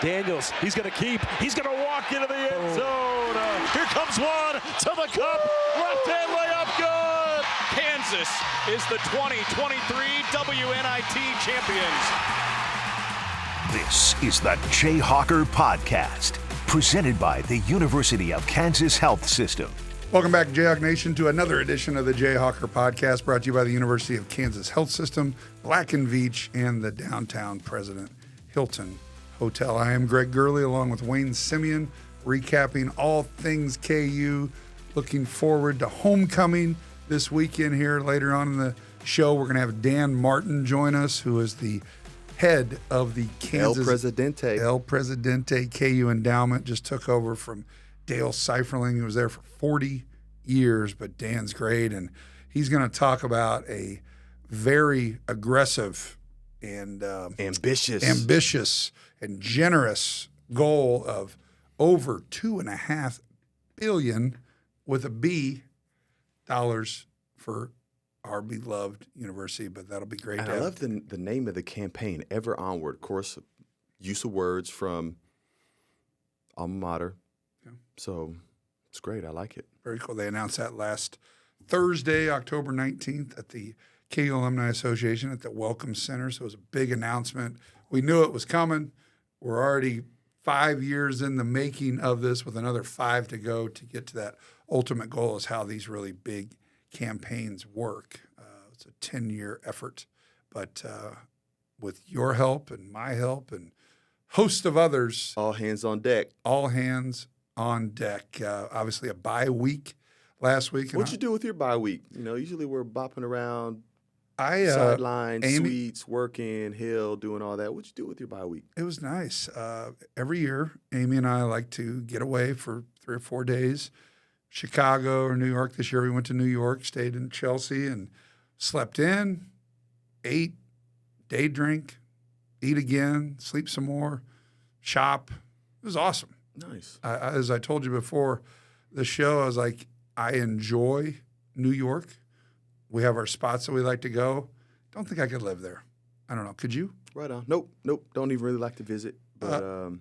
Daniels, he's going to keep. He's going to walk into the end zone. Here comes one to the cup. Left-hand layup, good. Kansas is the 2023 WNIT champions. This is the Jayhawker Podcast, presented by the University of Kansas Health System. Welcome back, Jayhawk Nation, to another edition of the Jayhawker Podcast, brought to you by the University of Kansas Health System, Black & Veatch, and the downtown President Hilton Hotel. I am Greg Gurley, along with Wayne Simeon, recapping all things KU. Looking forward to homecoming this weekend here. Later on in the show, we're going to have Dan Martin join us, who is the head of the Kansas El Presidente KU Endowment. Just took over from Dale Seiferling, who was there for 40 years, but Dan's great, and he's going to talk about a very aggressive and ambitious and generous goal of over $2.5 billion with a B dollars for our beloved university. But that'll be great. And I love the name of the campaign, Ever Onward. Of course, use of words from alma mater. Yeah. So it's great. I like it. Very cool. They announced that last Thursday, October 19th, at the KU Alumni Association at the Welcome Center. So it was a big announcement. We knew it was coming. We're already 5 years in the making of this, with another 5 to go to get to that ultimate goal. Is how these really big campaigns work. It's a 10-year effort, but with your help and my help and host of others. All hands on deck. All hands on deck. Obviously a bye week last week. What'd you do with your bye week? You know, usually we're bopping around sidelines, suites, working, hill, doing all that. What'd you do with your bye week? It was nice. Every year, Amy and I like to get away for 3 or 4 days. Chicago or New York. This year we went to New York, stayed in Chelsea, and slept in, ate, day drink, eat again, sleep some more, shop. It was awesome. Nice. As I told you before the show, I was like, I enjoy New York. We have our spots that we like to go. Don't think I could live there. I don't know. Could you? Right on. Nope. Don't even really like to visit. But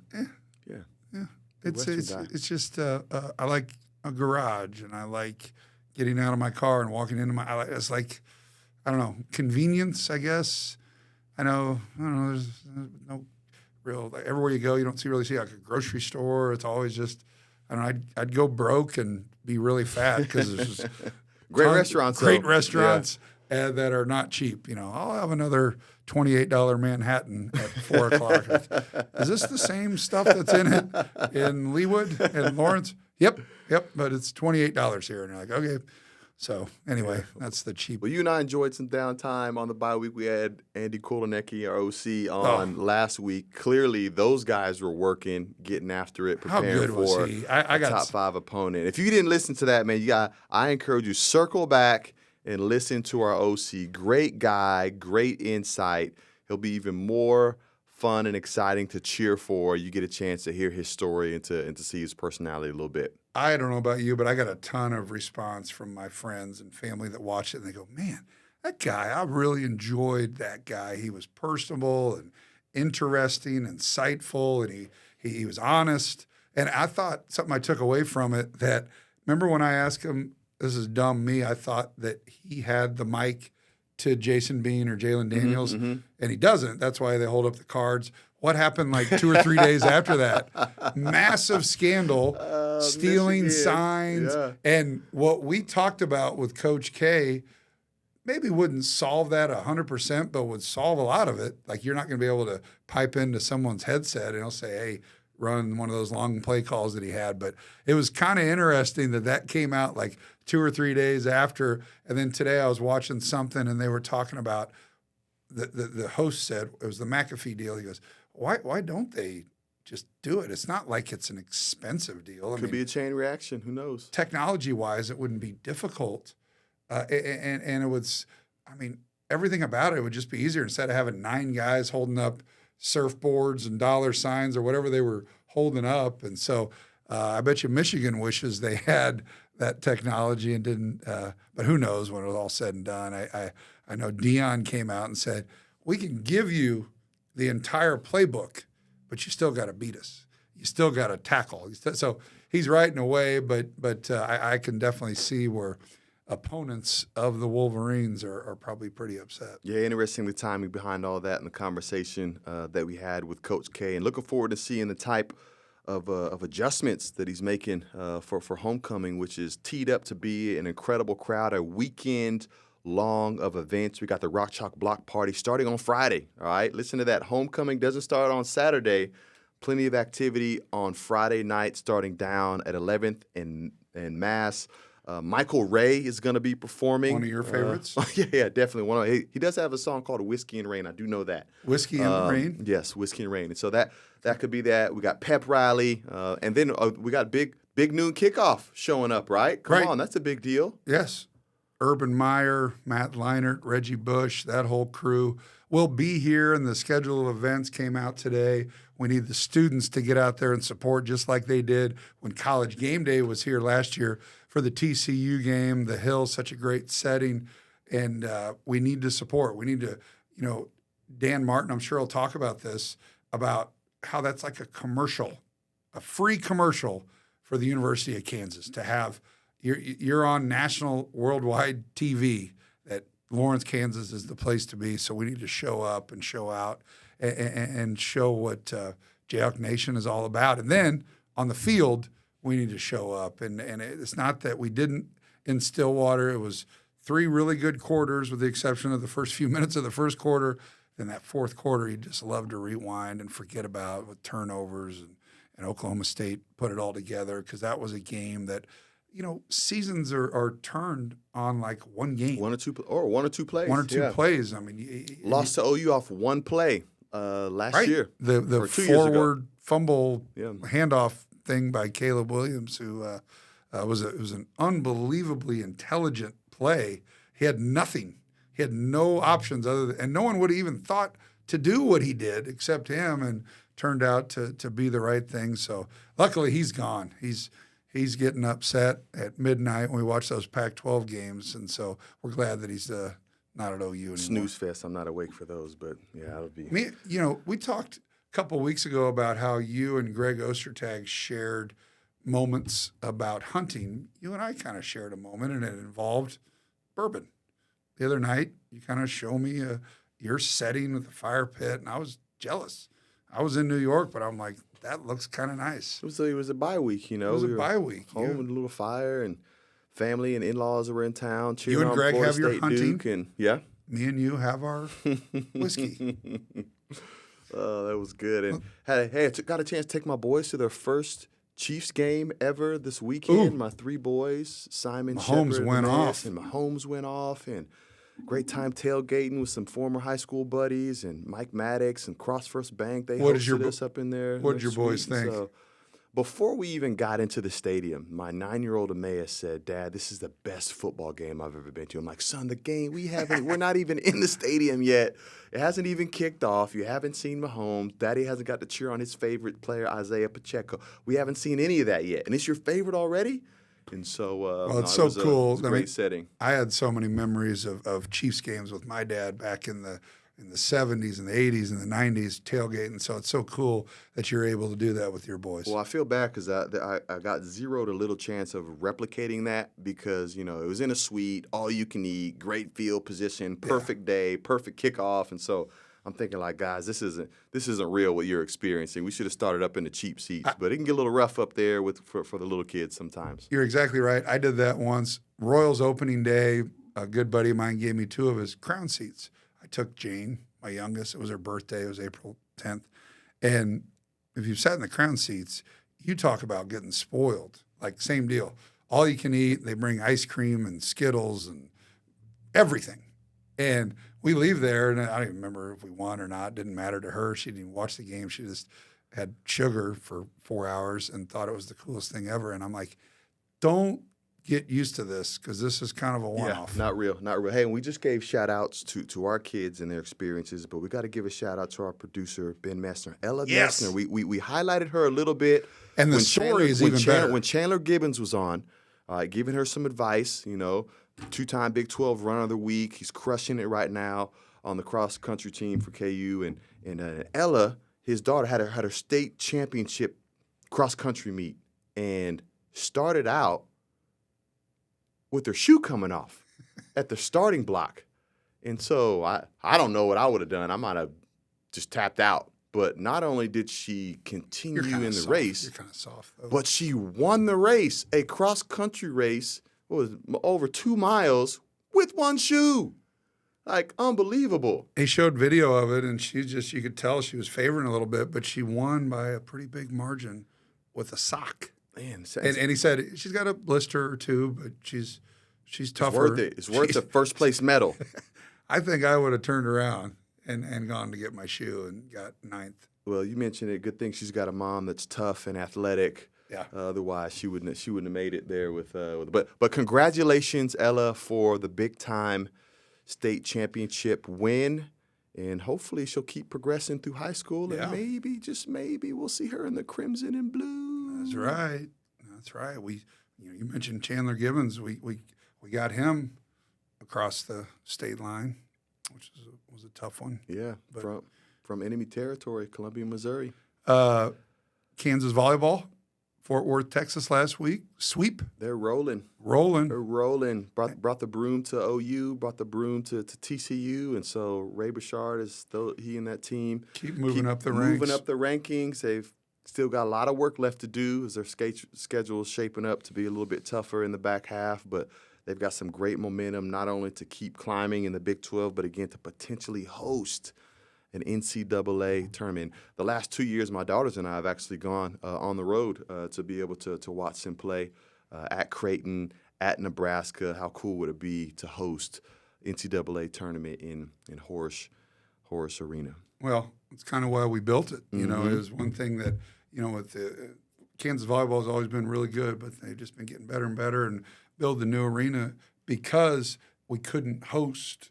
yeah. It's just I like a garage, and I like getting out of my car and walking into my. It's like, I don't know, convenience, I guess. I don't know. There's no real, like, everywhere you go, you don't really see like a grocery store. It's always just, I don't know. I'd go broke and be really fat because there's just great restaurants that are not cheap. You know, I'll have another $28 Manhattan at 4 o'clock. Is this the same stuff that's in it in Leawood and Lawrence? Yep. But it's $28 here, and you're like, okay. So anyway, that's the cheap. Well, you and I enjoyed some downtime on the bye week. We had Andy Kulanecki, our OC, on last week. Clearly, those guys were working, getting after it, preparing for a top 5 opponent. If you didn't listen to that, man, I encourage you, circle back and listen to our OC. Great guy, great insight. He'll be even more fun and exciting to cheer for. You get a chance to hear his story and to see his personality a little bit. I don't know about you, but I got a ton of response from my friends and family that watched it, and they go, man, that guy, I really enjoyed that guy. He was personable and interesting, insightful, and he was honest. And I thought something I took away from it, that, remember when I asked him, this is dumb me, I thought that he had the mic to Jason Bean or Jalen Daniels, and he doesn't. That's why they hold up the cards. What happened like 2 or 3 days after that? Massive scandal, stealing Michigan signs. Yeah. And what we talked about with Coach K maybe wouldn't solve that 100%, but would solve a lot of it. Like, you're not going to be able to pipe into someone's headset and he'll say, hey, run one of those long play calls that he had. But it was kind of interesting that came out like 2 or 3 days after. And then today I was watching something and they were talking about, the host said, it was the McAfee deal. He goes, why don't they just do it? It's not like it's an expensive deal. Could be a chain reaction. Who knows? Technology-wise, it wouldn't be difficult. And it was, everything about it would just be easier. Instead of having 9 guys holding up surfboards and dollar signs or whatever they were holding up. And so I bet you Michigan wishes they had that technology and didn't. But who knows when it was all said and done. I know Deion came out and said, we can give you the entire playbook, but you still got to beat us. You still got to tackle. So he's right in a way, but I can definitely see where opponents of the Wolverines are probably pretty upset. Yeah, interesting the timing behind all that and the conversation that we had with Coach K, and looking forward to seeing the type of adjustments that he's making for homecoming, which is teed up to be an incredible crowd, a weekend long of events. We got the Rock Chalk Block Party starting on Friday. All right, listen to that. Homecoming doesn't start on Saturday. Plenty of activity on Friday night, starting down at 11th and Mass. Michael Ray is going to be performing. One of your favorites? Yeah, definitely. He does have a song called Whiskey and Rain. I do know that. Whiskey and Rain? Yes, Whiskey and Rain. And so that could be that. We got Pep Rally. And then we got big noon kickoff showing up, right? Come on, that's a big deal. Yes. Urban Meyer, Matt Leinart, Reggie Bush, that whole crew will be here, and the schedule of events came out today. We need the students to get out there and support just like they did when College Game Day was here last year for the TCU game. The Hill, such a great setting, and we need to support. We need to, Dan Martin, I'm sure he'll talk about this, about how that's like a commercial, a free commercial for the University of Kansas to have. You're on national, worldwide TV that Lawrence, Kansas is the place to be. So we need to show up and show out and show what Jayhawk Nation is all about. And then on the field, we need to show up. And it's not that we didn't in Stillwater. It was 3 really good quarters with the exception of the first few minutes of the first quarter. Then that fourth quarter, you just love to rewind and forget about with turnovers. And Oklahoma State put it all together because that was a game that – seasons are turned on like one game. One or two plays. One or two plays. I mean, lost to OU off one play last year. The forward fumble handoff thing by Caleb Williams, who was an unbelievably intelligent play. He had nothing. He had no options and no one would have even thought to do what he did except him, and turned out to be the right thing. So luckily he's gone. He's getting upset at midnight when we watch those Pac-12 games, and so we're glad that he's not at OU anymore. Snooze fest. I'm not awake for those, but yeah, that'll be. We talked a couple of weeks ago about how you and Greg Ostertag shared moments about hunting. You and I kind of shared a moment, and it involved bourbon. The other night, you kind of show me your setting with the fire pit, and I was jealous. I was in New York, but I'm like, that looks kind of nice. It was a bye week, It was a bye week. Home with a little fire, and family and in-laws were in town. You and Greg have your hunting. Duke, and yeah. Me and you have our whiskey. Oh, that was good. And hey, I got a chance to take my boys to their first Chiefs game ever this weekend. Ooh. My 3 boys, Simon, Mahomes Shepard, went off. And Mahomes went off, and great time tailgating with some former high school buddies and Mike Maddox and Cross First Bank. They hosted us up in there. What did your boys think? So, before we even got into the stadium, my 9-year-old Emmaus said, "Dad, this is the best football game I've ever been to." I'm like, "Son, we're not even in the stadium yet. It hasn't even kicked off. You haven't seen Mahomes. Daddy hasn't got to cheer on his favorite player, Isaiah Pacheco. We haven't seen any of that yet. And it's your favorite already?" And so, it's so cool. It was a great setting. I had so many memories of Chiefs games with my dad back in the 70s and the 80s and the 90s tailgating. So it's so cool that you're able to do that with your boys. Well, I feel bad because I got zero to little chance of replicating that because, it was in a suite, all you can eat, great field position, perfect day, perfect kickoff. And so I'm thinking like, guys, this isn't real what you're experiencing. We should have started up in the cheap seats, but it can get a little rough up there for the little kids sometimes. You're exactly right. I did that once. Royals opening day, a good buddy of mine gave me 2 of his crown seats. I took Jane, my youngest. It was her birthday. It was April 10th. And if you've sat in the crown seats, you talk about getting spoiled. Like, same deal. All you can eat. They bring ice cream and Skittles and everything. And we leave there, and I don't even remember if we won or not. It didn't matter to her. She didn't even watch the game. She just had sugar for 4 hours and thought it was the coolest thing ever. And I'm like, don't get used to this because this is kind of a one-off. Yeah, not real. Hey, and we just gave shout-outs to our kids and their experiences, but we got to give a shout-out to our producer, Ben Messner. Ella Messner, we highlighted her a little bit. And the story is even better. When Chandler Gibbons was on, giving her some advice, 2-time Big 12 runner of the week. He's crushing it right now on the cross-country team for KU. And Ella, his daughter had her state championship cross-country meet and started out with her shoe coming off at the starting block. And so I don't know what I would have done. I might have just tapped out. But not only did she continue in the race, You're kind of soft, though. but she won the race, a cross-country race, over 2 miles with one shoe. Like, unbelievable. He showed video of it, and you could tell she was favoring a little bit, but she won by a pretty big margin with a sock. Man, and he said she's got a blister or two, but she's tougher. It's worth it. It's worth a first-place medal. I think I would have turned around and gone to get my shoe and got 9th. Well, you mentioned it. Good thing she's got a mom that's tough and athletic. Yeah. Otherwise, she wouldn't have made it there with. But congratulations, Ella, for the big-time state championship win, and hopefully she'll keep progressing through high school, and maybe, just maybe, we'll see her in the crimson and blue. That's right. You mentioned Chandler Gibbons. We got him across the state line, which was a tough one. Yeah, but from enemy territory, Columbia, Missouri. Kansas volleyball, Fort Worth, Texas last week. Sweep. They're rolling. Rolling. Brought the broom to OU, brought the broom to TCU, and so Ray Bouchard he and that team keep moving up the ranks. Moving up the rankings. They've still got a lot of work left to do as their schedule is shaping up to be a little bit tougher in the back half, but they've got some great momentum, not only to keep climbing in the Big 12, but again to potentially host an NCAA tournament. The last 2 years, my daughters and I have actually gone on the road to be able to watch them play at Creighton, at Nebraska. How cool would it be to host NCAA tournament in Horace Arena? Well, it's kind of why we built it. You know, it was one thing that, with the Kansas volleyball has always been really good, but they've just been getting better and better and build the new arena because we couldn't host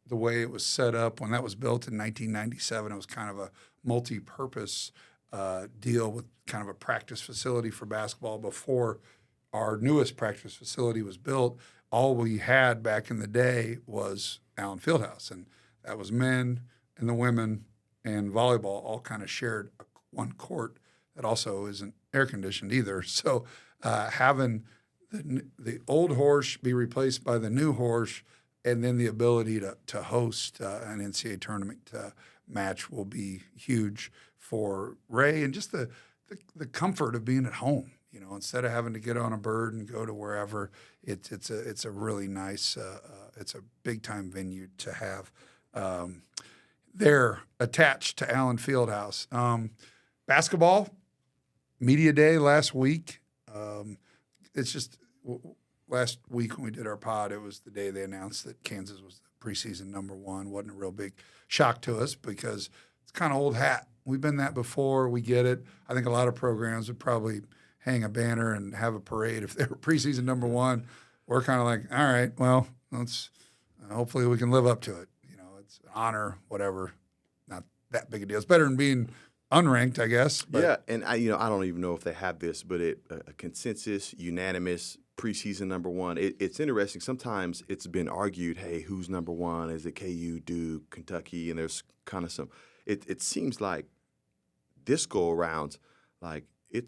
the way it was set up when that was built in 1997. It was kind of a multi-purpose deal with kind of a practice facility for basketball before our newest practice facility was built. All we had back in the day was Allen Fieldhouse, and that was men and the women and volleyball all kind of shared one court that also isn't air conditioned either. So having the old horse be replaced by the new horse, and then the ability to host an NCAA tournament match will be huge for Ray, and just the comfort of being at home. Instead of having to get on a bird and go to wherever, it's a really nice, it's a big time venue to have. They're attached to Allen Fieldhouse. Basketball, media day last week. It's just last week when we did our pod, it was the day they announced that Kansas was the preseason number 1. Wasn't a real big shock to us because it's kind of old hat. We've been that before. We get it. I think a lot of programs would probably hang a banner and have a parade if they were preseason number 1. We're kind of like, all right, well, let's hopefully we can live up to it. It's an honor, whatever. Not that big a deal. It's better than being unranked, I guess. But. Yeah, and I don't even know if they have this, but a consensus, unanimous preseason number 1. It's interesting. Sometimes it's been argued, hey, who's number 1? Is it KU, Duke, Kentucky? And there's kind of some. It seems like this go around, like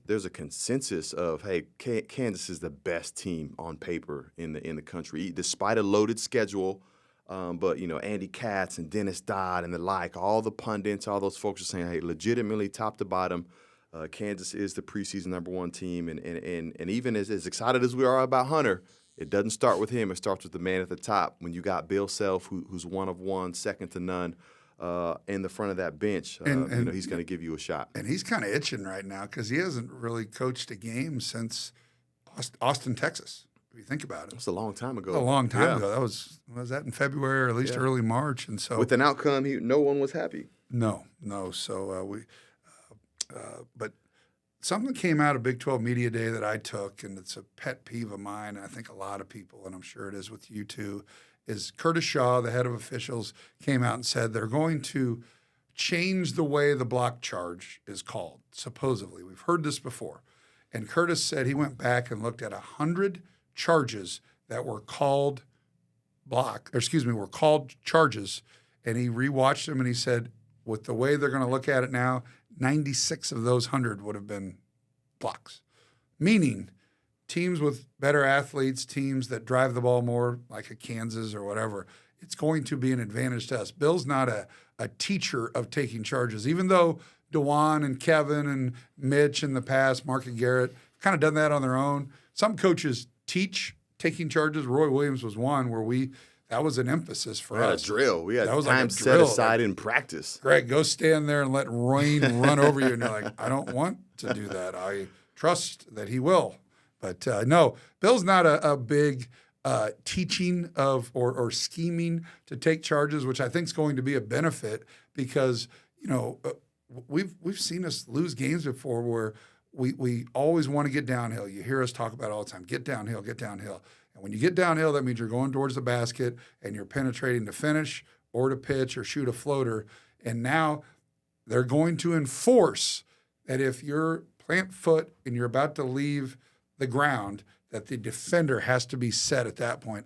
there's a consensus of, hey, Kansas is the best team on paper in the country, despite a loaded schedule. But Andy Katz and Dennis Dodd and the like, all the pundits, all those folks are saying, hey, legitimately top to bottom, Kansas is the preseason number 1 team, and even as excited as we are about Hunter, it doesn't start with him. It starts with the man at the top. When you got Bill Self, who's one of one, second to none, in the front of that bench, and he's going to give you a shot. And he's kind of itching right now because he hasn't really coached a game since Austin, Texas. If you think about it, it's a long time ago. A long time ago. That was that in February or at least early March, and so with an outcome, no one was happy. No. So but something came out of Big 12 Media Day that I took, and it's a pet peeve of mine. I think a lot of people, and I'm sure it is with you too, is Curtis Shaw, the head of officials, came out and said they're going to change the way the block charge is called. Supposedly, we've heard this before, and Curtis said he went back and looked at 100 charges that were called charges, and he rewatched them and he said, with the way they're going to look at it now, 96 of those 100 would have been blocks. Meaning teams with better athletes, teams that drive the ball more, like a Kansas or whatever, it's going to be an advantage to us. Bill's not a teacher of taking charges, even though DeJuan and Kevin and Mitch in the past, Mark and Garrett, kind of done that on their own. Some coaches teach taking charges. Roy Williams was one where that was an emphasis for us. A drill. We had that was time like set aside in practice. Greg, go stand there and let rain run over you. And you're like, I don't want to do that. I trust that he will. But no, Bill's not a big teaching of or scheming to take charges, which I think is going to be a benefit because, we've seen us lose games before where we always want to get downhill. You hear us talk about it all the time, get downhill, get downhill. And when you get downhill, that means you're going towards the basket and you're penetrating to finish or to pitch or shoot a floater. And now they're going to enforce that if you're plant foot and you're about to leave the ground, that the defender has to be set at that point.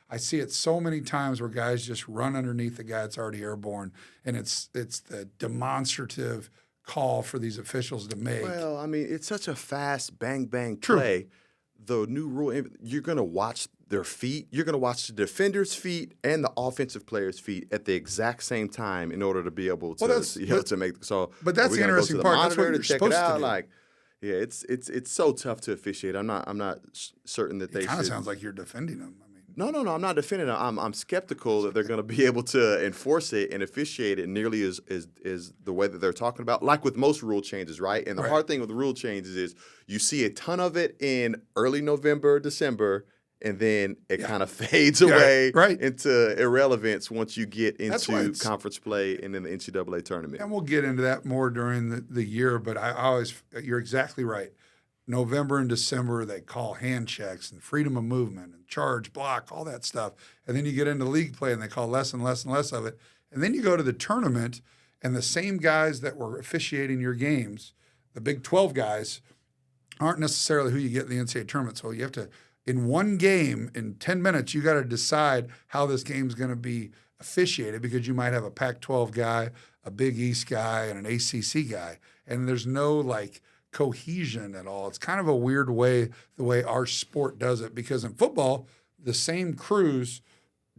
I see it so many times where guys just run underneath the guy that's already airborne, and it's the demonstrative call for these officials to make. Well, I mean, it's such a fast bang play. True. The new rule, you're going to watch their feet. You're going to watch the defender's feet and the offensive player's feet at the exact same time in order to be able to to make. So, but that's the interesting part. That's what you're supposed to do. Like, yeah, it's so tough to officiate. I'm not certain that they. It kind of sounds like you're defending them. No, I'm not defending it. I'm skeptical that they're going to be able to enforce it and officiate it nearly as the way that they're talking about. Like with most rule changes, right? And the hard thing with the rule changes is you see a ton of it in early November, December, and then it kind of fades away into irrelevance once you get into conference play and then the NCAA tournament. And we'll get into that more during the year, but you're exactly right. November and December, they call hand checks and freedom of movement and charge, block, all that stuff. And then you get into league play and they call less and less and less of it. And then you go to the tournament and the same guys that were officiating your games, the Big 12 guys, aren't necessarily who you get in the NCAA tournament. So you have to, in one game, in 10 minutes, you got to decide how this game's going to be officiated because you might have a Pac-12 guy, a Big East guy, and an ACC guy. And there's no, cohesion at all. It's kind of a weird way, the way our sport does it, because in football, the same crews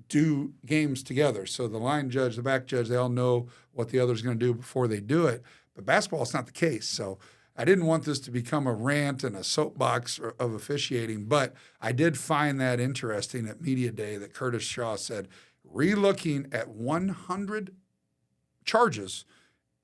do games together. So the line judge, the back judge, they all know what the other's going to do before they do it. But basketball, it's not the case. So I didn't want this to become a rant and a soapbox of officiating, but I did find that interesting at Media Day that Curtis Shaw said, relooking at 100 charges,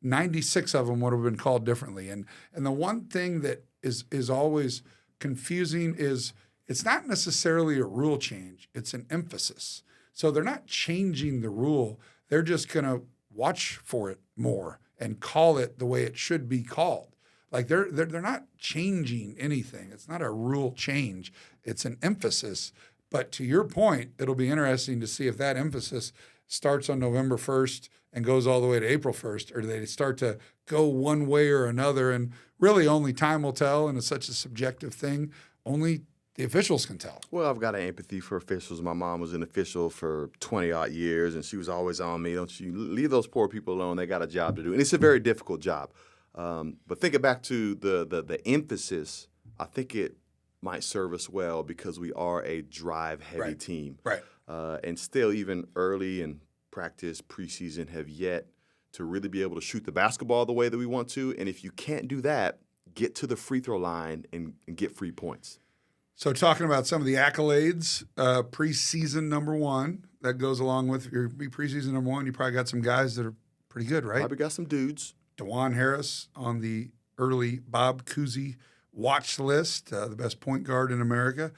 96 of them would have been called differently. And the one thing that is always confusing is it's not necessarily a rule change. It's an emphasis. So they're not changing the rule. They're just going to watch for it more and call it the way it should be called. Like they're not changing anything. It's not a rule change. It's an emphasis. But to your point, it'll be interesting to see if that emphasis starts on November 1st and goes all the way to April 1st, or do they start to go one way or another? And really only time will tell, and it's such a subjective thing. Only the officials can tell. Well, I've got an empathy for officials. My mom was an official for 20-odd years, and she was always on me. Don't you leave those poor people alone. They got a job to do. And it's a very difficult job. But thinking back to the emphasis, I think it might serve us well because we are a drive-heavy team. Right. And still, even early in practice, preseason, have yet to really be able to shoot the basketball the way that we want to. And if you can't do that, get to the free throw line and get free points. So talking about some of the accolades, preseason number one, that goes along with your preseason number one, you probably got some guys that are pretty good, right? Probably got some dudes. DeJuan Harris on the early Bob Cousy watch list, the best point guard in America.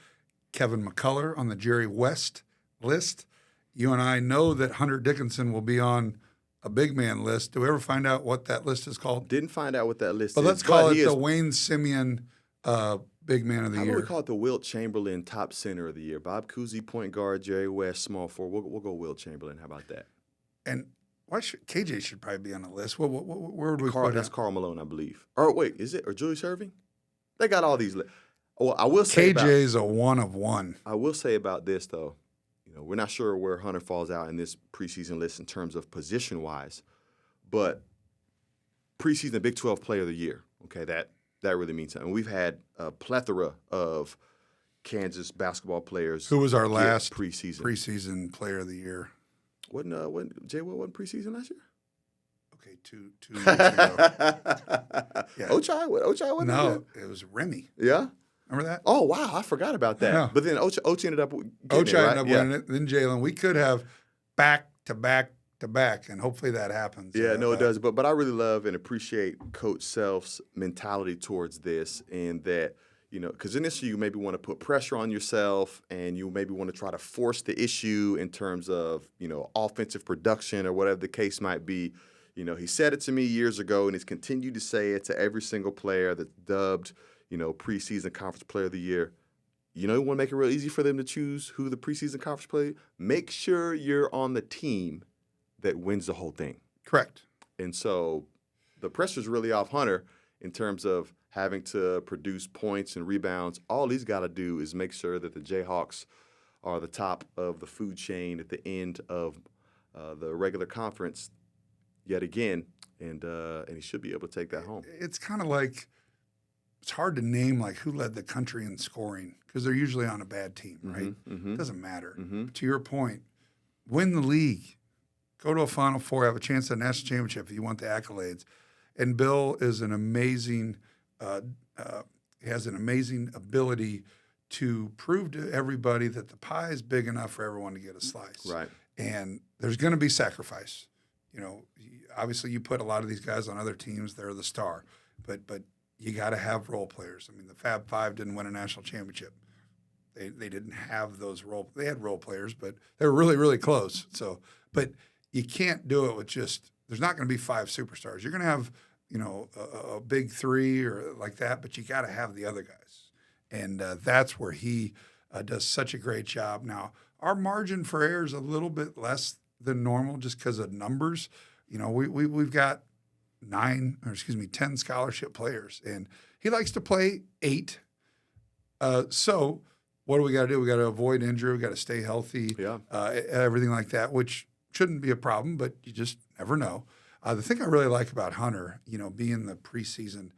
Kevin McCullough on the Jerry West list. You and I know that Hunter Dickinson will be on a big man list. Do we ever find out what that list is called? Didn't find out what that list is. But let's call it the Wayne Simeon big man of the year. How about we call it the Wilt Chamberlain top center of the year? Bob Cousy, point guard, Jerry West, small forward. We'll go Wilt Chamberlain. How about that? And KJ should probably be on the list. Where would we put That's Karl Malone, I believe. Or wait, is it? Or Julius Erving? They got all these. Well, I will say KJ's a one of one. I will say about this, though. We're not sure where Hunter falls out in this preseason list in terms of position-wise, but preseason Big 12 Player of the Year. Okay, that really means something. We've had a plethora of Kansas basketball players. Who was our last preseason Player of the Year? Wasn't Jay Will wasn't preseason last year? Okay, two weeks ago. Yeah. Ochai wasn't. No, it was Remy. Yeah. Remember that? Oh, wow. I forgot about that. Yeah. But then Ochai ended up getting ended up winning it. Then Jalen. We could have back to back, and hopefully that happens. Yeah, it does. But I really love and appreciate Coach Self's mentality towards this, and that, because initially you maybe want to put pressure on yourself and you maybe want to try to force the issue in terms of, offensive production or whatever the case might be. He said it to me years ago, and he's continued to say it to every single player that's dubbed, preseason conference player of the year. You want to make it real easy for them to choose who the preseason conference player. Make sure you're on the team that wins the whole thing. Correct. And so the pressure's really off Hunter in terms of having to produce points and rebounds. All he's got to do is make sure that the Jayhawks are the top of the food chain at the end of the regular conference yet again, and he should be able to take that home. It's kind of like, it's hard to name like who led the country in scoring because they're usually on a bad team, right? Mm-hmm. It doesn't matter. Mm-hmm. But to your point, win the league, go to a Final Four, have a chance at a national championship if you want the accolades. And Bill is an amazing, has an amazing ability to prove to everybody that the pie is big enough for everyone to get a slice. Right. And there's going to be sacrifice. Obviously you put a lot of these guys on other teams, they're the star. But you got to have role players. I mean, the Fab Five didn't win a national championship. They didn't have those they had role players, but they were really, really close. So, but you can't do it with just, there's not going to be 5 superstars. You're going to have, a big 3 or like that, but you got to have the other guys. And that's where he does such a great job. Now, our margin for error is a little bit less than normal just because of numbers. We've got 10 scholarship players, and he likes to play 8. So what do we got to do? We got to avoid injury. We got to stay healthy, everything like that, which shouldn't be a problem, but you just never know. The thing I really like about Hunter, being the preseason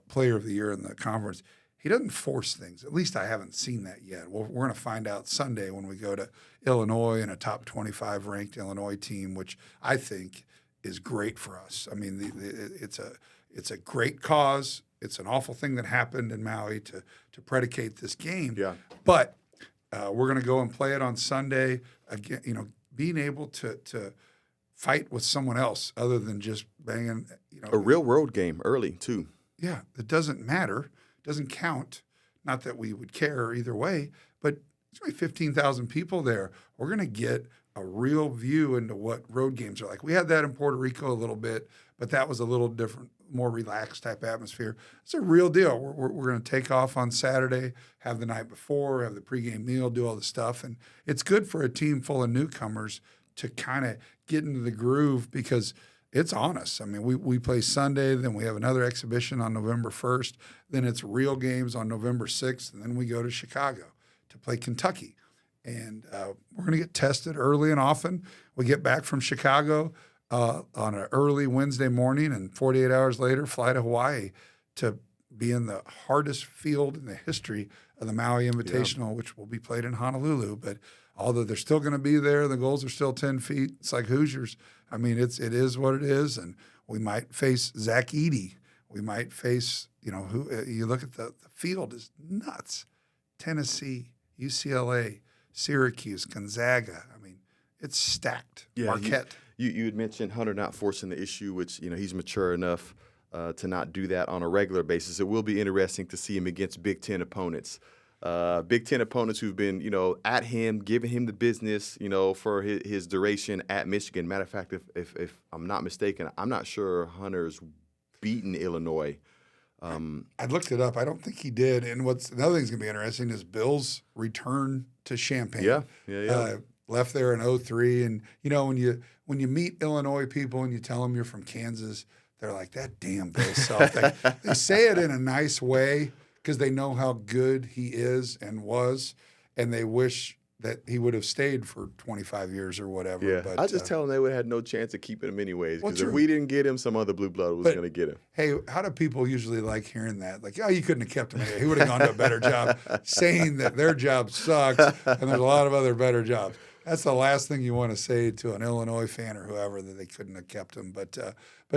player of the year in the conference, he doesn't force things. At least I haven't seen that yet. We're going to find out Sunday when we go to Illinois and a top 25 ranked Illinois team, which I think is great for us. I mean, it's a great cause. It's an awful thing that happened in Maui to predicate this game. Yeah. But we're going to go and play it on Sunday. Again, being able to fight with someone else other than just banging. A real road game early too. Yeah, it doesn't matter. It doesn't count. Not that we would care either way, but there's going to be 15,000 people there. We're going to get a real view into what road games are like. We had that in Puerto Rico a little bit, but that was a little different, more relaxed type atmosphere. It's a real deal. We're going to take off on Saturday, have the night before, have the pregame meal, do all the stuff. And it's good for a team full of newcomers to kind of get into the groove because it's on us. I mean, we play Sunday, then we have another exhibition on November 1st, then it's real games on November 6th, and then we go to Chicago to play Kentucky. And we're going to get tested early and often. We get back from Chicago on an early Wednesday morning, and 48 hours later, fly to Hawaii to be in the hardest field in the history of the Maui Invitational, which will be played in Honolulu. But although they're still going to be there, the goals are still 10 feet. It's like Hoosiers. I mean, it is what it is. And we might face Zach Edey. We might face, who you look at the field is nuts. Tennessee, UCLA, Syracuse, Gonzaga. I mean, it's stacked. Yeah, Marquette. You had mentioned Hunter not forcing the issue, which, he's mature enough to not do that on a regular basis. It will be interesting to see him against Big Ten opponents. Big Ten opponents who've been, at him, giving him the business, for his duration at Michigan. Matter of fact, if I'm not mistaken, I'm not sure Hunter's beaten Illinois. I looked it up. I don't think he did. And another thing's going to be interesting is Bill's return to Champaign. Yeah. Left there in 2003. And, when you meet Illinois people and you tell them you're from Kansas, they're like, that damn Bill Self. They say it in a nice way because they know how good he is and was, and they wish that he would have stayed for 25 years or whatever. Yeah, but, I just tell him they would have had no chance of keeping him anyways. Well, Because if we didn't get him, some other blue blood was going to get him. Hey, how do people usually like hearing that? Like, oh, you couldn't have kept him anyway. He would have gone to a better job, saying that their job sucks and there's a lot of other better jobs. That's the last thing you want to say to an Illinois fan or whoever, that they couldn't have kept him. But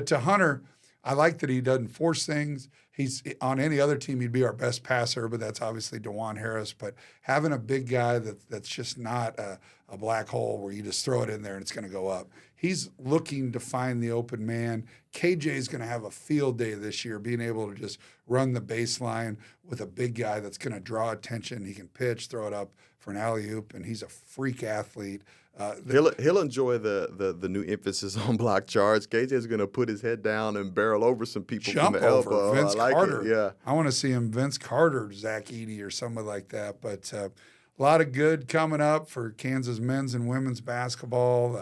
to Hunter, I like that he doesn't force things. He's on any other team, he'd be our best passer, but that's obviously DeJuan Harris. But having a big guy that's just not a black hole where you just throw it in there and it's going to go up. He's looking to find the open man. KJ is going to have a field day this year, being able to just run the baseline with a big guy that's going to draw attention. He can pitch, throw it up for an alley-oop, and he's a freak athlete. He'll enjoy the new emphasis on block charge. KJ's going to put his head down and barrel over some people Jump from the over elbow. Vince Carter. Yeah, I want to see him Vince Carter, Zach Edey, or somebody like that. But a lot of good coming up for Kansas men's and women's basketball.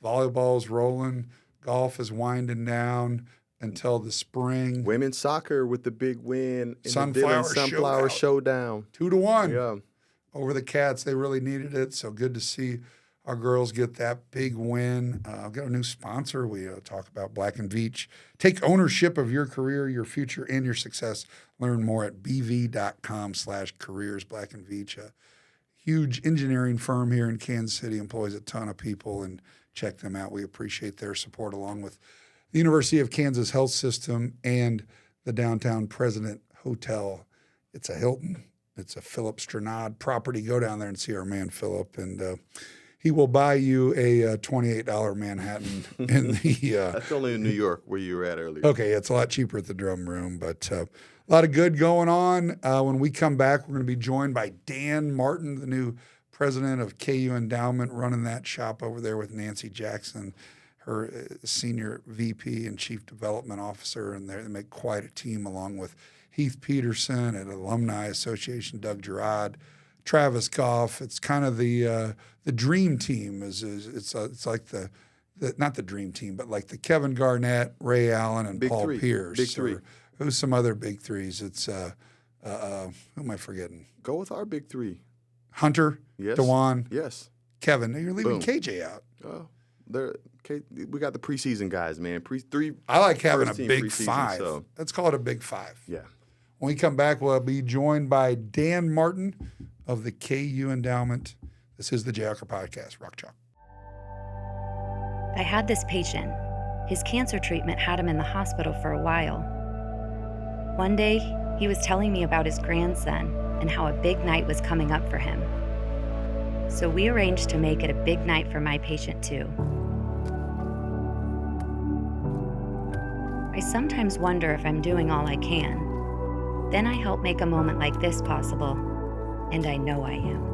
Volleyball's rolling. Golf is winding down until the spring. Women's soccer with the big win in Sunflower the Sunflower Showdown. 2-1. Yeah. Over the Cats. They really needed it. So good to see our girls get that big win. I've got a new sponsor. We talk about Black & Veatch. Take ownership of your career, your future, and your success. Learn more at bv.com/careers. Black & Veatch, a huge engineering firm here in Kansas City, employs a ton of people, and check them out. We appreciate their support, along with the University of Kansas Health System and the Downtown President Hotel. It's a Hilton. It's a Philip Stranad property. Go down there and see our man Philip, and he will buy you a $28 Manhattan in the. That's only in New York where you were at earlier. Okay, it's a lot cheaper at the Drum Room, but a lot of good going on. When we come back, we're going to be joined by Dan Martin, the new president of KU Endowment, running that shop over there with Nancy Jackson, her senior VP and chief development officer, and they make quite a team, along with Heath Peterson at Alumni Association, Doug Gerard, Travis Goff. It's kind of the dream team. It's like the not the dream team, but like the Kevin Garnett, Ray Allen, and big Paul three. Pierce. Big three. Who's some other big threes? It's who am I forgetting? Go with our big three. Hunter, Yes. DeJuan, Yes. Kevin. You're leaving Boom. KJ out. Oh, we got the preseason guys, man. I like having a first team big preseason, five. so- Let's call it a big five. Yeah. When we come back, we'll be joined by Dan Martin of the KU Endowment. This is the Jay Hucker Podcast. Rock Chalk. I had this patient. His cancer treatment had him in the hospital for a while. One day, he was telling me about his grandson and how a big night was coming up for him. So we arranged to make it a big night for my patient too. I sometimes wonder if I'm doing all I can. Then I help make a moment like this possible, and I know I am.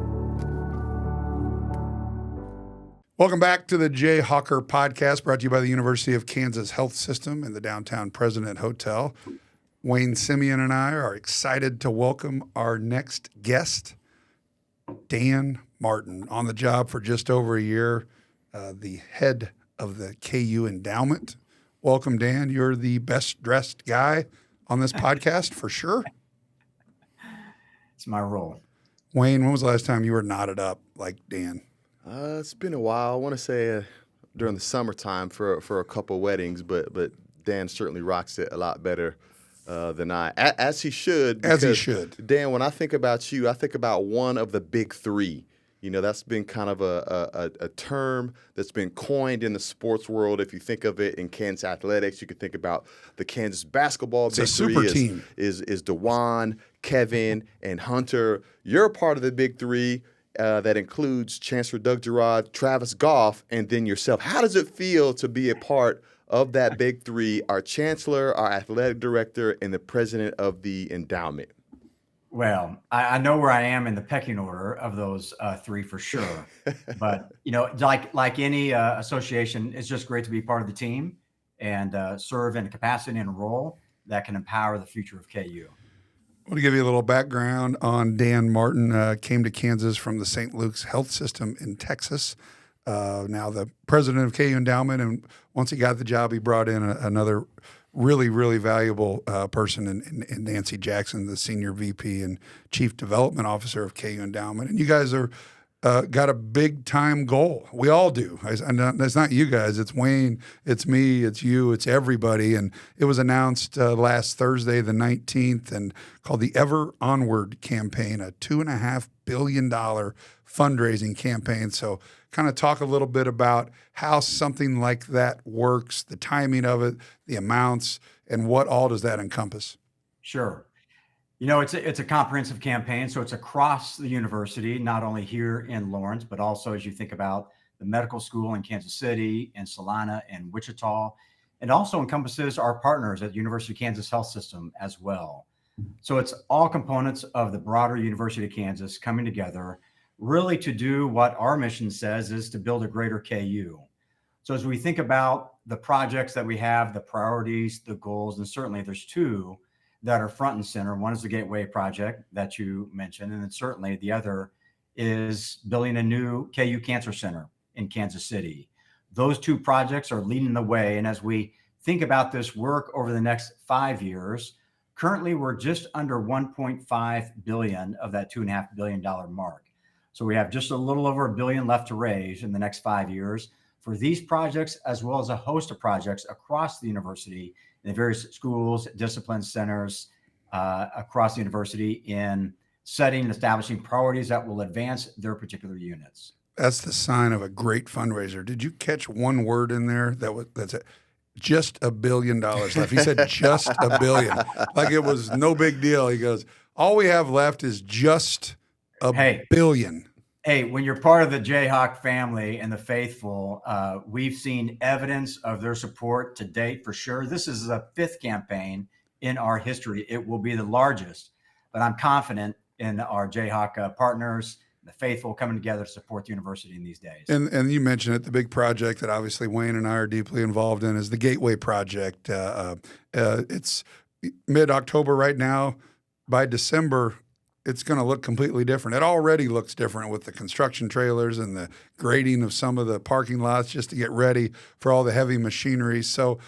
Welcome back to the Jay Hucker Podcast, brought to you by the University of Kansas Health System and the Downtown President Hotel. Wayne Simeon and I are excited to welcome our next guest, Dan Martin, on the job for just over a year, the head of the KU Endowment. Welcome, Dan. You're the best dressed guy on this podcast for sure. It's my role. Wayne, when was the last time you were knotted up like Dan? It's been a while. I want to say during the summertime for a couple weddings, but Dan certainly rocks it a lot better than I, as he should. As he should. Dan, when I think about you, I think about one of the big three. You know, that's been kind of a term that's been coined in the sports world. If you think of it in Kansas athletics, you could think about the Kansas basketball big super three team. Is DeJuan, Kevin, and Hunter. You're part of the big three that includes Chancellor Doug Gerard, Travis Goff, and then yourself. How does it feel to be a part of that big three, our chancellor, our athletic director, and the president of the endowment? Well, I know where I am in the pecking order of those three for sure. But, you know, like any association, it's just great to be part of the team and serve in a capacity and a role that can empower the future of KU. I want to give you a little background on Dan Martin. Came to Kansas from the St. Luke's Health System in Texas. Now the president of KU Endowment, and once he got the job, he brought in another really, really valuable person in Nancy Jackson, the senior VP and chief development officer of KU Endowment. And you guys are got a big time goal. We all do. It's not you guys. It's Wayne. It's me. It's you. It's everybody. And it was announced last Thursday, the 19th, and called the Ever Onward campaign, a $2.5 billion fundraising campaign. So kind of talk a little bit about how something like that works, the timing of it, the amounts, and what all does that encompass? Sure. It's a comprehensive campaign. So it's across the university, not only here in Lawrence, but also as you think about the medical school in Kansas City and Salina and Wichita. It also encompasses our partners at University of Kansas Health System as well. So it's all components of the broader University of Kansas coming together really to do what our mission says is to build a greater KU. So as we think about the projects that we have, the priorities, the goals, and certainly there's two that are front and center. One is the Gateway Project that you mentioned, and then certainly the other is building a new KU Cancer Center in Kansas City. Those two projects are leading the way. And as we think about this work over the next 5 years, currently we're just under 1.5 billion of that $2.5 billion mark. So we have just a little over $1 billion left to raise in the next 5 years for these projects, as well as a host of projects across the university in the various schools, discipline centers across the university in setting and establishing priorities that will advance their particular units. That's the sign of a great fundraiser. Did you catch one word in there? That's it. Just $1 billion left. He said just $1 billion. Like it was no big deal. He goes, all we have left is just $1 billion. Hey, when you're part of the Jayhawk family and the faithful, we've seen evidence of their support to date for sure. This is the 5th campaign in our history. It will be the largest, but I'm confident in our Jayhawk partners, the faithful coming together to support the university in these days. And you mentioned it, the big project that obviously Wayne and I are deeply involved in is the Gateway Project. It's mid-October right now. By December, it's going to look completely different. It already looks different with the construction trailers and the grading of some of the parking lots just to get ready for all the heavy machinery. So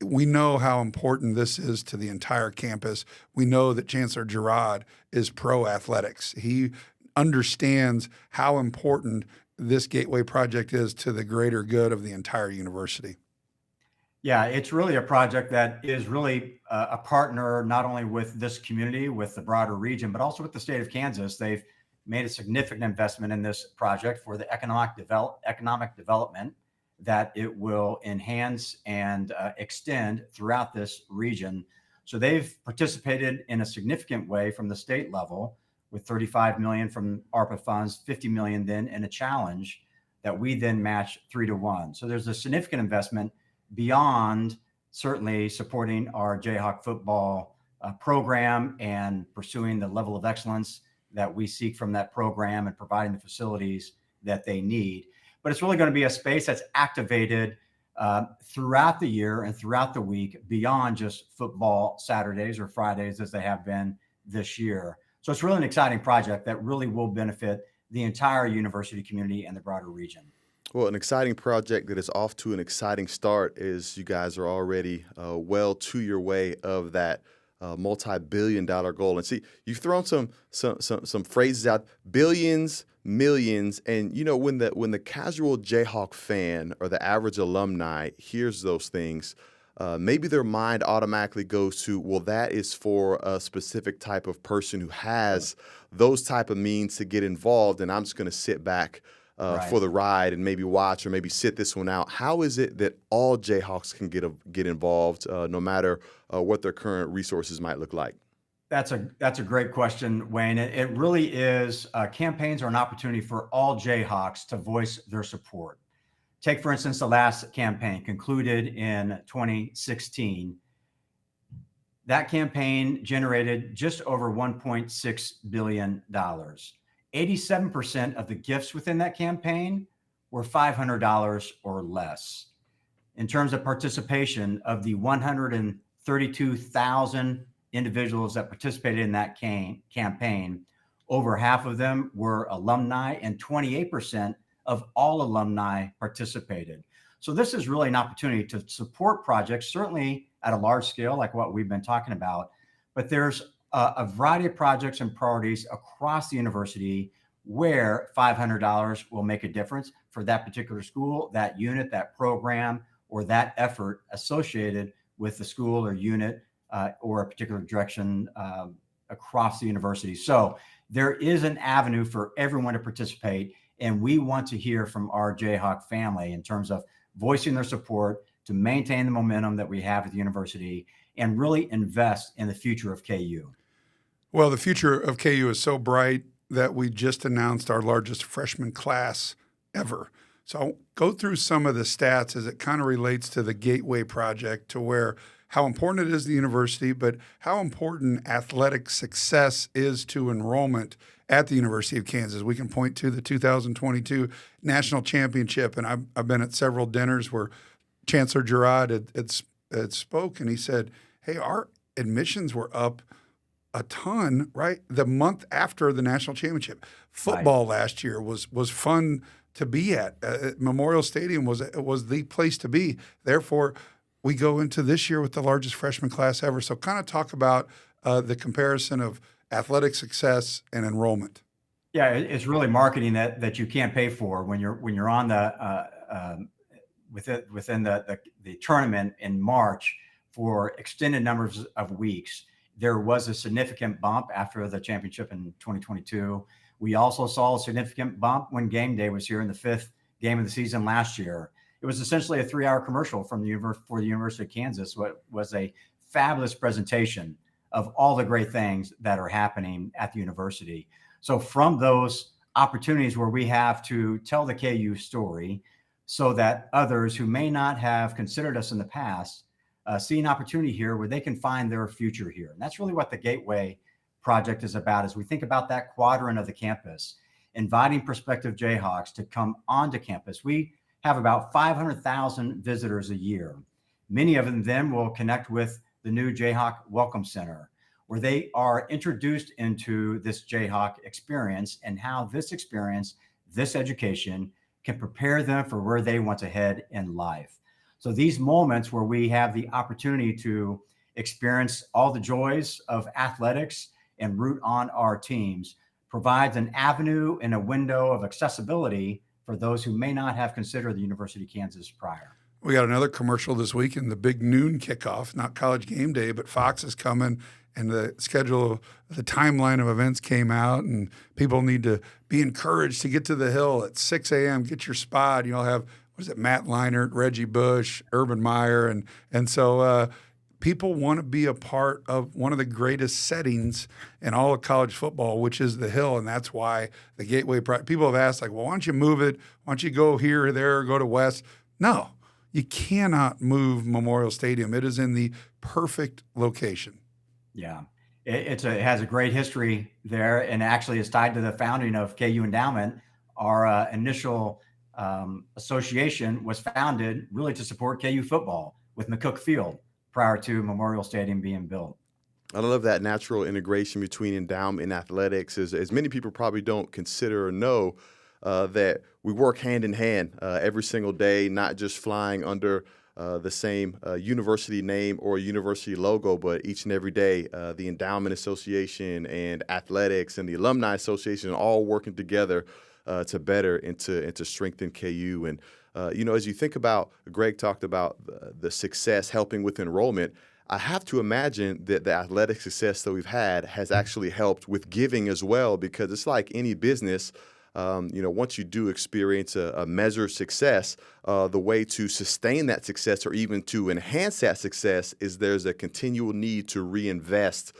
we know how important this is to the entire campus. We know that Chancellor Girod is pro-athletics. He understands how important this Gateway Project is to the greater good of the entire university. Yeah, it's really a project that is really a partner not only with this community, with the broader region, but also with the state of Kansas. They've made a significant investment in this project for the economic development that it will enhance and extend throughout this region. So they've participated in a significant way from the state level with $35 million from ARPA funds, $50 million then in a challenge that we then match 3-to-1. So there's a significant investment beyond certainly supporting our Jayhawk football program and pursuing the level of excellence that we seek from that program and providing the facilities that they need. But it's really going to be a space that's activated throughout the year and throughout the week beyond just football Saturdays or Fridays as they have been this year. So it's really an exciting project that really will benefit the entire university community and the broader region. Well, an exciting project that is off to an exciting start is you guys are already well to your way of that multi-billion-dollar goal. And see, you've thrown some phrases out, billions, millions, and when the casual Jayhawk fan or the average alumni hears those things, maybe their mind automatically goes to, well, that is for a specific type of person who has those type of means to get involved, and I'm just going to sit back for the ride and maybe watch or maybe sit this one out. How is it that all Jayhawks can get involved, no matter what their current resources might look like? That's a great question, Wayne. It really is. Campaigns are an opportunity for all Jayhawks to voice their support. Take, for instance, the last campaign concluded in 2016. That campaign generated just over $1.6 billion. 87% of the gifts within that campaign were $500 or less. In terms of participation, of the 132,000 individuals that participated in that campaign, over half of them were alumni, and 28% of all alumni participated. So this is really an opportunity to support projects, certainly at a large scale, like what we've been talking about, but there's a variety of projects and priorities across the university where $500 will make a difference for that particular school, that unit, that program, or that effort associated with the school or unit or a particular direction across the university. So there is an avenue for everyone to participate, and we want to hear from our Jayhawk family in terms of voicing their support to maintain the momentum that we have at the university and really invest in the future of KU. Well, the future of KU is so bright that we just announced our largest freshman class ever. So I'll go through some of the stats as it kind of relates to the Gateway Project, to where how important it is to the university, but how important athletic success is to enrollment at the University of Kansas. We can point to the 2022 National Championship, and I've been at several dinners where Chancellor Girard had spoke, and he said, hey, our admissions were up a ton, right? The month after the national championship. Football last year was fun to be at. Memorial Stadium was the place to be. Therefore, we go into this year with the largest freshman class ever. So kind of talk about the comparison of athletic success and enrollment. Yeah, it's really marketing that you can't pay for when you're on the within the tournament in March for extended numbers of weeks. There was a significant bump after the championship in 2022. We also saw a significant bump when game day was here in the 5th game of the season last year. It was essentially a 3-hour commercial for the University of Kansas. What was a fabulous presentation of all the great things that are happening at the university. So from those opportunities where we have to tell the KU story so that others who may not have considered us in the past see an opportunity here where they can find their future here. And that's really what the Gateway Project is about, as we think about that quadrant of the campus, inviting prospective Jayhawks to come onto campus. We have about 500,000 visitors a year. Many of them then will connect with the new Jayhawk Welcome Center, where they are introduced into this Jayhawk experience and how this experience, this education, can prepare them for where they want to head in life. So these moments where we have the opportunity to experience all the joys of athletics and root on our teams provides an avenue and a window of accessibility for those who may not have considered the University of Kansas prior. We got another commercial this week in the big noon kickoff, not College Game Day, but Fox is coming, and the schedule, the timeline of events came out, and people need to be encouraged to get to the Hill at 6 a.m., get your spot. You'll have, Matt Leinart, Reggie Bush, Urban Meyer, and so people want to be a part of one of the greatest settings in all of college football, which is the Hill, and that's why the Gateway. People have asked, like, well, why don't you move it? Why don't you go here or there or go to West? No, you cannot move Memorial Stadium. It is in the perfect location. Yeah, it has a great history there, and actually is tied to the founding of KU Endowment. Our initial association was founded really to support KU football with McCook Field prior to Memorial Stadium being built. I love that natural integration between endowment and athletics. As many people probably don't consider or know that we work hand in hand every single day, not just flying under the same university name or university logo, but each and every day, the Endowment Association and athletics and the Alumni Association are all working together to better and to strengthen KU. And as you think about, Greg talked about the success helping with enrollment. I have to imagine that the athletic success that we've had has actually helped with giving as well, because it's like any business. Once you do experience a measured success, the way to sustain that success or even to enhance that success is there's a continual need to reinvest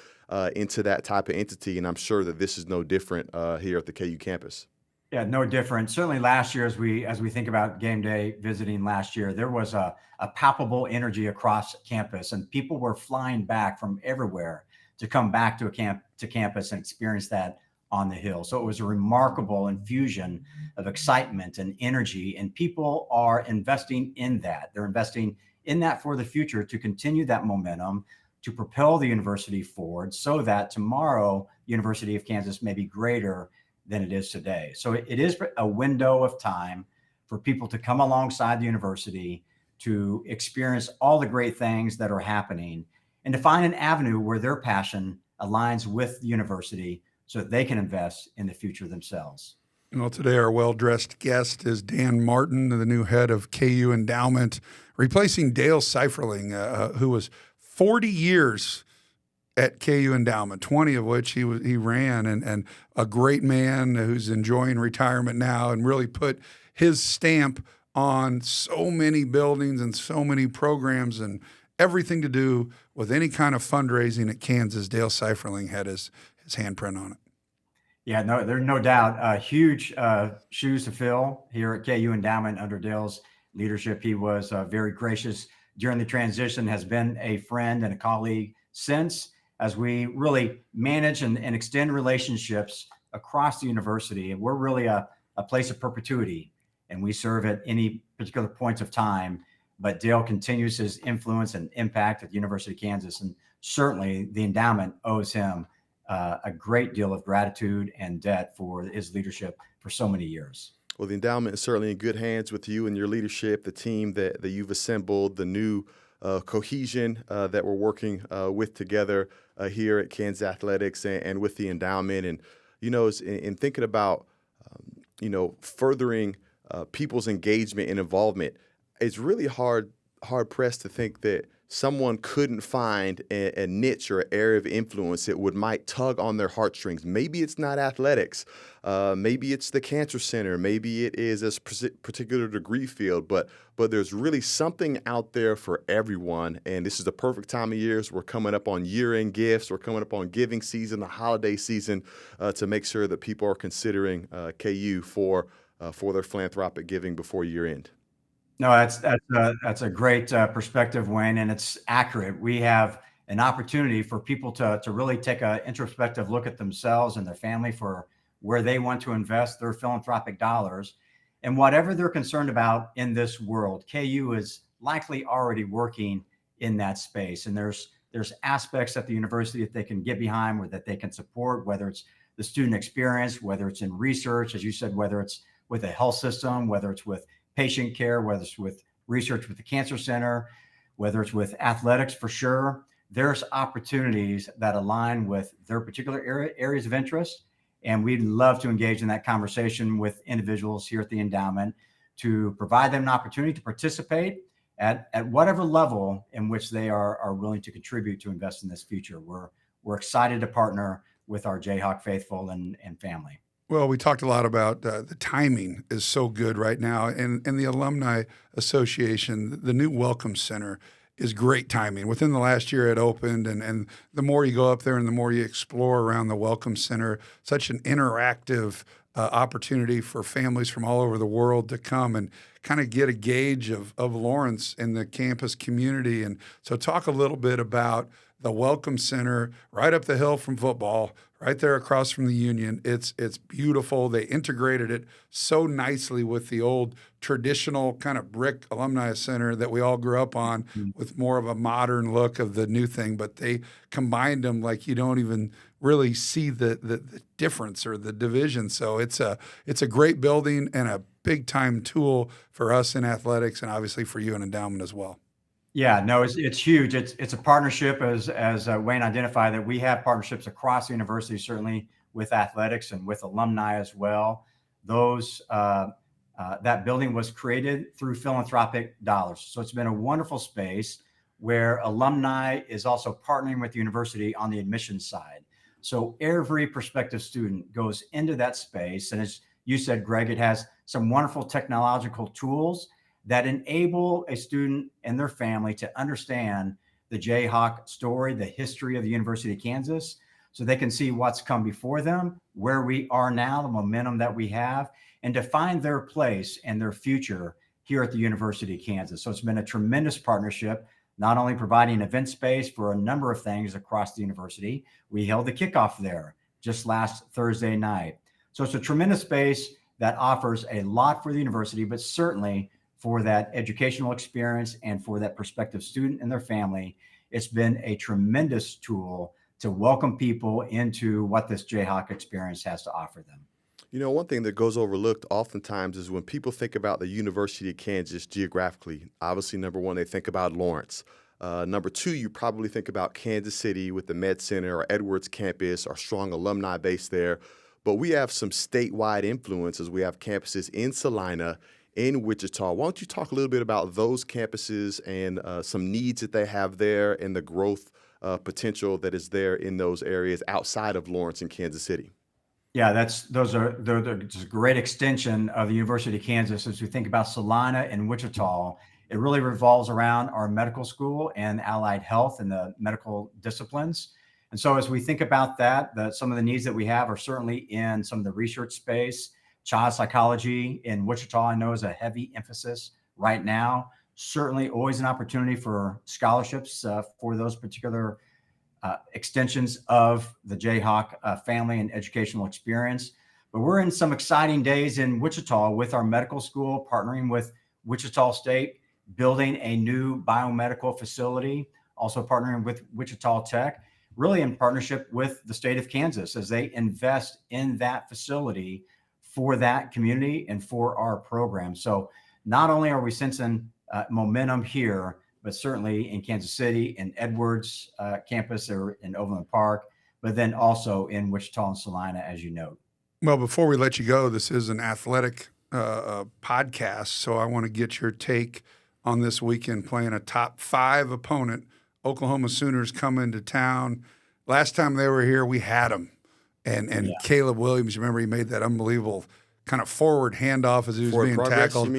into that type of entity. And I'm sure that this is no different here at the KU campus. Yeah, no different. Certainly last year, as we think about game day visiting last year, there was a palpable energy across campus, and people were flying back from everywhere to come back to campus and experience that on the Hill. So it was a remarkable infusion of excitement and energy, and people are investing in that. They're investing in that for the future to continue that momentum, to propel the university forward so that tomorrow, University of Kansas may be greater than it is today. So it is a window of time for people to come alongside the university to experience all the great things that are happening and to find an avenue where their passion aligns with the university so that they can invest in the future themselves. Well, today our well-dressed guest is Dan Martin, the new head of KU Endowment, replacing Dale Seiferling, who was 40 years at KU Endowment, 20 of which he ran, and a great man who's enjoying retirement now and really put his stamp on so many buildings and so many programs and everything to do with any kind of fundraising at Kansas. Dale Seiferling had his handprint on it. Yeah, no, there's no doubt. Huge shoes to fill here at KU Endowment under Dale's leadership. He was very gracious during the transition, has been a friend and a colleague since, as we really manage and extend relationships across the university. And we're really a place of perpetuity, and we serve at any particular points of time. But Dale continues his influence and impact at the University of Kansas, and certainly the endowment owes him a great deal of gratitude and debt for his leadership for so many years. Well, the endowment is certainly in good hands with you and your leadership, the team that you've assembled, the new cohesion that we're working with together here at Kansas Athletics and with the endowment. And, in thinking about, furthering people's engagement and involvement, it's really hard pressed to think that someone couldn't find a niche or an area of influence that might tug on their heartstrings. Maybe it's not athletics. Maybe it's the cancer center. Maybe it is a particular degree field. But there's really something out there for everyone. And this is the perfect time of year. So we're coming up on year-end gifts. We're coming up on giving season, the holiday season, to make sure that people are considering KU for their philanthropic giving before year-end. No, that's a great perspective, Wayne, and it's accurate. We have an opportunity for people to really take an introspective look at themselves and their family for where they want to invest their philanthropic dollars. And whatever they're concerned about in this world, KU is likely already working in that space. And there's aspects at the university that they can get behind or that they can support, whether it's the student experience, whether it's in research, as you said, whether it's with a health system, whether it's with patient care, whether it's with research with the Cancer Center, whether it's with athletics for sure. There's opportunities that align with their particular areas of interest. And we'd love to engage in that conversation with individuals here at the endowment to provide them an opportunity to participate at whatever level in which they are willing to contribute to invest in this future. We're excited to partner with our Jayhawk faithful and family. Well, we talked a lot about the timing is so good right now. And the Alumni Association, the new Welcome Center, is great timing. Within the last year it opened, and the more you go up there and the more you explore around the Welcome Center, such an interactive opportunity for families from all over the world to come and kind of get a gauge of Lawrence and the campus community. And so talk a little bit about the Welcome Center right up the hill from football, right there across from the Union. It's beautiful. They integrated it so nicely with the old traditional kind of brick Alumni Center that we all grew up on, with more of a modern look of the new thing. But they combined them like you don't even really see the difference or the division. So it's a great building and a big time tool for us in athletics, and obviously for you in endowment as well. Yeah, no, it's huge. It's a partnership, as Wayne identified, that we have partnerships across the university, certainly with athletics and with alumni as well. Those that building was created through philanthropic dollars, so it's been a wonderful space where alumni is also partnering with the university on the admissions side. So every prospective student goes into that space, and as you said, Greg, it has some wonderful technological tools that enable a student and their family to understand the Jayhawk story, the history of the University of Kansas, so they can see what's come before them, where we are now, the momentum that we have, and to find their place and their future here at the University of Kansas. So it's been a tremendous partnership, not only providing event space for a number of things across the university. We held the kickoff there just last Thursday night. So it's a tremendous space that offers a lot for the university, but certainly for that educational experience and for that prospective student and their family. It's been a tremendous tool to welcome people into what this Jayhawk experience has to offer them. You know, one thing that goes overlooked oftentimes is when people think about the University of Kansas geographically, obviously, number one, they think about Lawrence. Number 2, you probably think about Kansas City with the Med Center or Edwards campus, our strong alumni base there. But we have some statewide influences. We have campuses in Salina, in Wichita. Why don't you talk a little bit about those campuses and some needs that they have there and the growth potential that is there in those areas outside of Lawrence and Kansas City? Yeah, those are just a great extension of the University of Kansas. As we think about Salina and Wichita, it really revolves around our medical school and allied health and the medical disciplines. And so as we think about that, some of the needs that we have are certainly in some of the research space. Child psychology in Wichita, I know, is a heavy emphasis right now. Certainly always an opportunity for scholarships for those particular extensions of the Jayhawk family and educational experience. But we're in some exciting days in Wichita with our medical school, partnering with Wichita State, building a new biomedical facility, also partnering with Wichita Tech, really in partnership with the state of Kansas as they invest in that facility for that community and for our program. So not only are we sensing momentum here, but certainly in Kansas City and Edwards campus or in Overland Park, but then also in Wichita and Salina, as you note. Well, before we let you go, this is an athletic podcast, so I want to get your take on this weekend playing a top 5 opponent. Oklahoma Sooners come into town. Last time they were here, we had them. And Caleb Williams, remember, he made that unbelievable kind of forward handoff as he was being tackled.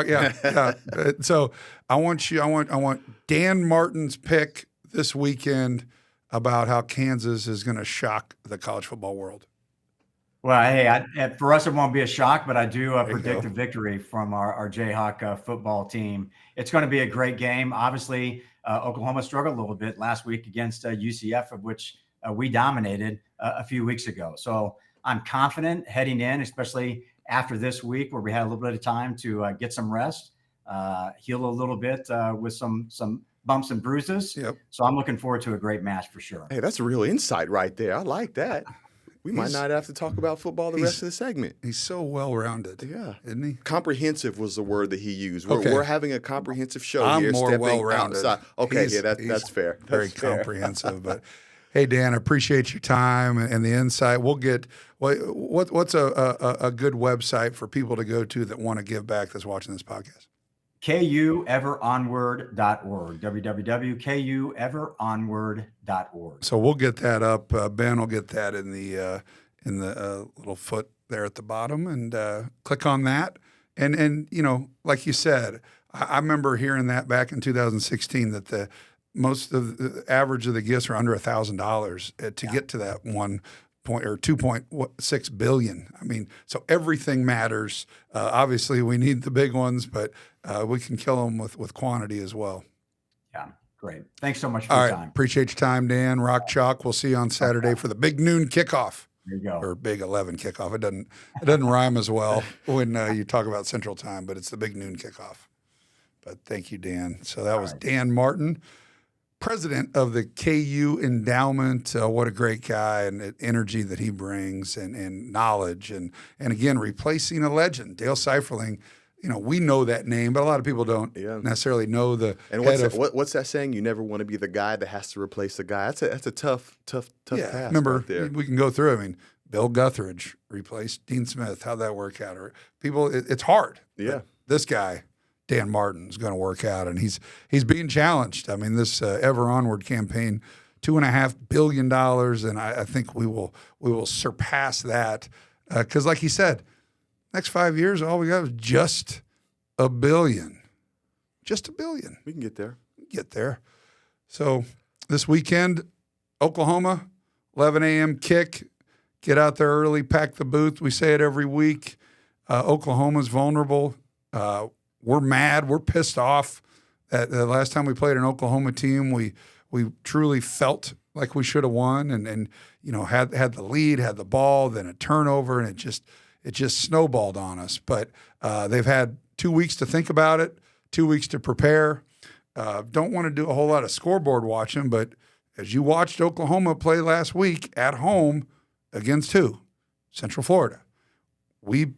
Yeah. So I want Dan Martin's pick this weekend about how Kansas is going to shock the college football world. Well, hey, for us, it won't be a shock, but I do predict a victory from our Jayhawk football team. It's going to be a great game. Obviously, Oklahoma struggled a little bit last week against UCF, of which we dominated a few weeks ago. So I'm confident heading in, especially after this week where we had a little bit of time to get some rest, heal a little bit with some bumps and bruises. Yep. So I'm looking forward to a great match for sure. Hey, that's a real insight right there. I like that. We might not have to talk about football the rest of the segment. He's so well-rounded. Yeah. Isn't he? Comprehensive was the word that he used. Okay. We're having a comprehensive show I'm here. more well-rounded. Okay, that's fair. Very comprehensive. But, hey, Dan, I appreciate your time and the insight. We'll get what's a good website for people to go to that want to give back that's watching this podcast? KUEverOnward.org, www.KUEverOnward.org. So we'll get that up. Ben will get that in the little foot there at the bottom, and click on that. And you know, like you said, I remember hearing that back in 2016 that the average of the gifts are under $1,000 to get to that 2.6 billion. I mean, so everything matters. Obviously, we need the big ones, but we can kill them with quantity as well. Yeah, great. Thanks so much for your time. Appreciate your time, Dan. Rock Chalk. We'll see you on Saturday for the big noon kickoff. There you go. Or big 11 kickoff. It doesn't rhyme as well when you talk about Central Time, but it's the big noon kickoff. But thank you, Dan. So that was Dan Martin, president of the KU Endowment. What a great guy, and the energy that he brings and knowledge. And again, replacing a legend, Dale Seiferling. You know, we know that name, but a lot of people don't necessarily know the. And what's that saying? You never want to be the guy that has to replace the guy. That's a tough task. Remember, right there. We can go through. I mean, Bill Guthridge replaced Dean Smith. How'd that work out? Or people, it's hard. Yeah. This guy, Dan Martin, is going to work out, and he's being challenged. I mean, this Ever Onward campaign, $2.5 billion, and I think we will surpass that because, like he said, next 5 years, all we got is just $1 billion. Just $1 billion. We can get there. Get there. So this weekend, Oklahoma, 11 a.m. kick. Get out there early, pack the booth. We say it every week. Oklahoma's vulnerable. We're mad. We're pissed off. The last time we played an Oklahoma team, we truly felt like we should have won, and you know had the lead, had the ball, then a turnover, and it just snowballed on us. But they've had 2 weeks to think about it, 2 weeks to prepare. Don't want to do a whole lot of scoreboard watching, but as you watched Oklahoma play last week at home against who? Central Florida. We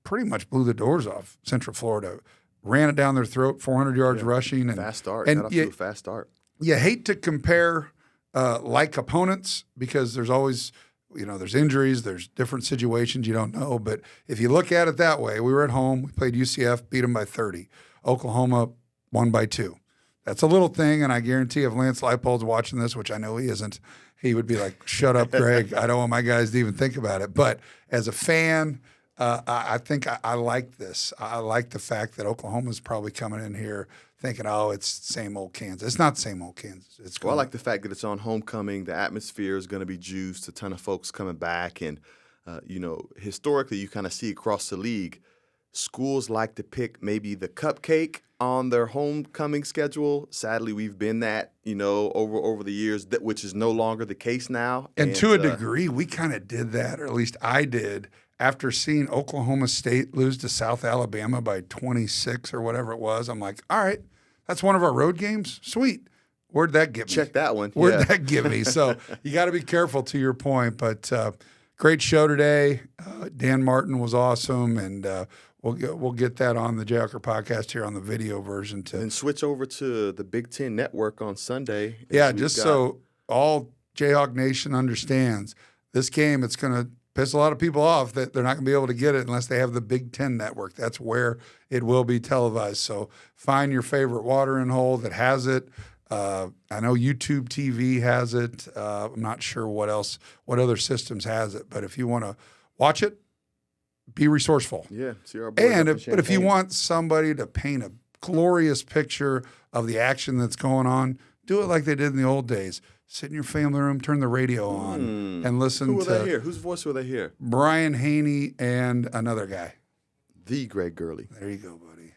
pretty much blew the doors off Central Florida. ran it down their throat, 400 yards rushing. And, fast start. And got off to a fast start. You hate to compare like opponents because there's always, there's injuries, there's different situations you don't know. But if you look at it that way, we were at home, we played UCF, beat them by 30. Oklahoma won by 2. That's a little thing, and I guarantee if Lance Leipold's watching this, which I know he isn't, he would be like, shut up, Greg. I don't want my guys to even think about it. But as a fan, I think I like this. I like the fact that Oklahoma's probably coming in here thinking, oh, it's same old Kansas. It's not same old Kansas. I like the fact that it's on homecoming. The atmosphere is going to be juiced, a ton of folks coming back. And, historically, you kind of see across the league, schools like to pick maybe the cupcake on their homecoming schedule. Sadly, we've been that, over the years, which is no longer the case now. And to a degree, we kind of did that, or at least I did, after seeing Oklahoma State lose to South Alabama by 26 or whatever it was. I'm like, all right, that's one of our road games? Sweet. Where'd that get me? Check that one. Where'd that give me? So you got to be careful, to your point. But great show today. Dan Martin was awesome, and we'll get that on the Jayhawker podcast here on the video version. And switch over to the Big Ten Network on Sunday. Yeah, just so all Jayhawk Nation understands, this game, it's going to piss a lot of people off that they're not going to be able to get it unless they have the Big Ten Network. That's where it will be televised. So find your favorite watering hole that has it. I know YouTube TV has it. I'm not sure what other systems has it. But if you want to watch it, be resourceful. Yeah, see our boys. But if you want somebody to paint a glorious picture of the action that's going on, do it like they did in the old days. Sit in your family room, turn the radio on, and listen to. Who will they hear? Whose voice will they hear? Brian Haney and another guy. The Greg Gurley. There you go, buddy.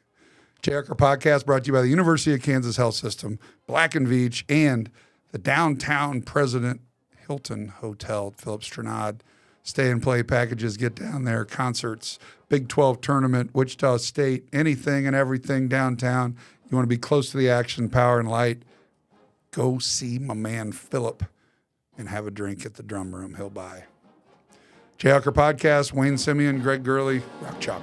Jayhawker Podcast brought to you by the University of Kansas Health System, Black & Veatch, and the Downtown President Hilton Hotel at Phillips Trenard. Stay and play packages, get down there, concerts, Big 12 tournament, Wichita State, anything and everything downtown. You want to be close to the action, power and light. Go see my man Philip and have a drink at the drum room. He'll buy. Jayhawker Podcast, Wayne Simeon, Greg Gurley, Rock Chalk.